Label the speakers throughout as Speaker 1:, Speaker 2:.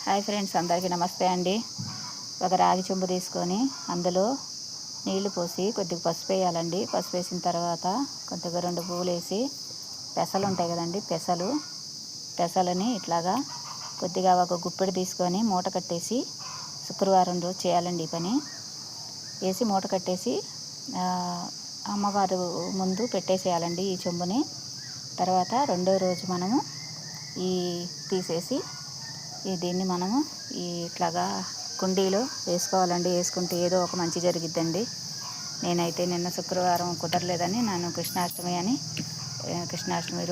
Speaker 1: Hi friends, అందరికీ నమస్తే అండి. ఒక రాగి చెంబు తీసుకొని అందులో నీళ్లు పోసి కొద్దిగా పసుపు వేయాలండి. పసుపు వేసిన తర్వాత కొద్దిగా 2 పువ్వులు వేసి పెసలు ఉంటాయి కదండి, పెసలని ఇట్లాగా కొద్దిగా ఒక గుప్పెడు తీసుకొని మూట కట్టేసి శుక్రవారం రోజు చేయాలండి. ఈ పని వేసి మూట కట్టేసి అమ్మవారు ముందు పెట్టేసేయాలండి ఈ చెంబుని. తర్వాత రెండో రోజు మనము తీసేసి దీన్ని మనము ఇట్లాగా కుండీలో వేసుకోవాలండి. వేసుకుంటే ఏదో ఒక మంచి జరిగిద్దండి. నేనైతే నిన్న శుక్రవారం కుదరలేదని నేను కృష్ణాష్టమి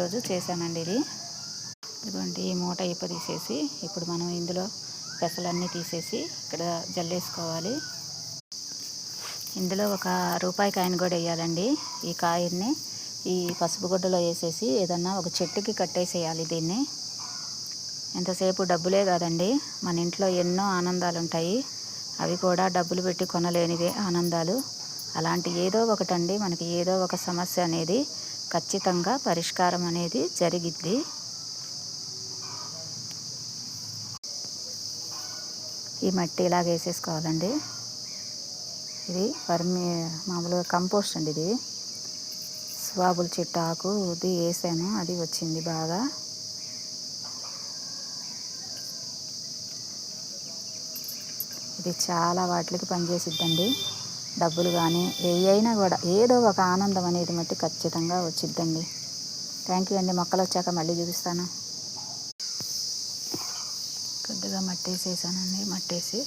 Speaker 1: రోజు చేశానండి. ఇదిగోండి, ఈ మూట తీసేసి ఇప్పుడు మనం ఇందులో పెసలన్నీ తీసేసి ఇక్కడ జల్లేసుకోవాలి. ఇందులో ఒక రూపాయి కాయిన్ కూడా వేయాలండి. ఈ కాయిన్ని ఈ పసుపు గుడ్డలో వేసేసి ఏదన్నా ఒక చెట్టుకి కట్టేసేయాలి. దీన్ని ఎంతసేపు డబ్బులే కాదండి, మన ఇంట్లో ఎన్నో ఆనందాలు ఉంటాయి. అవి కూడా డబ్బులు పెట్టి కొనలేనివే ఆనందాలు. అలాంటి ఏదో ఒకటండి, మనకి ఏదో ఒక సమస్య అనేది ఖచ్చితంగా పరిష్కారం అనేది జరిగిద్ది. ఈ మట్టి ఇలాగ వేసేసుకోవాలండి. ఇది మామూలుగా కంపోస్ట్ అండి. ఇది స్వాబుల చెట్టు ఆకు ఇది వేసాను, అది వచ్చింది బాగా. ఇది చాలా వాటికి పనిచేసిద్దండి. డబ్బులు కానీ అయినా కూడా ఏదో ఒక ఆనందం అనేది మట్టి ఖచ్చితంగా వచ్చిద్దండి. థ్యాంక్ యూ అండి. మొక్కలు వచ్చాక మళ్ళీ చూపిస్తాను. కొద్దిగా మట్టి వేసేసానండి. మట్టేసి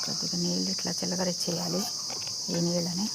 Speaker 1: కొద్దిగా నీళ్ళు ఇట్లా చిలకరించేయాలి. ఈ నీళ్ళని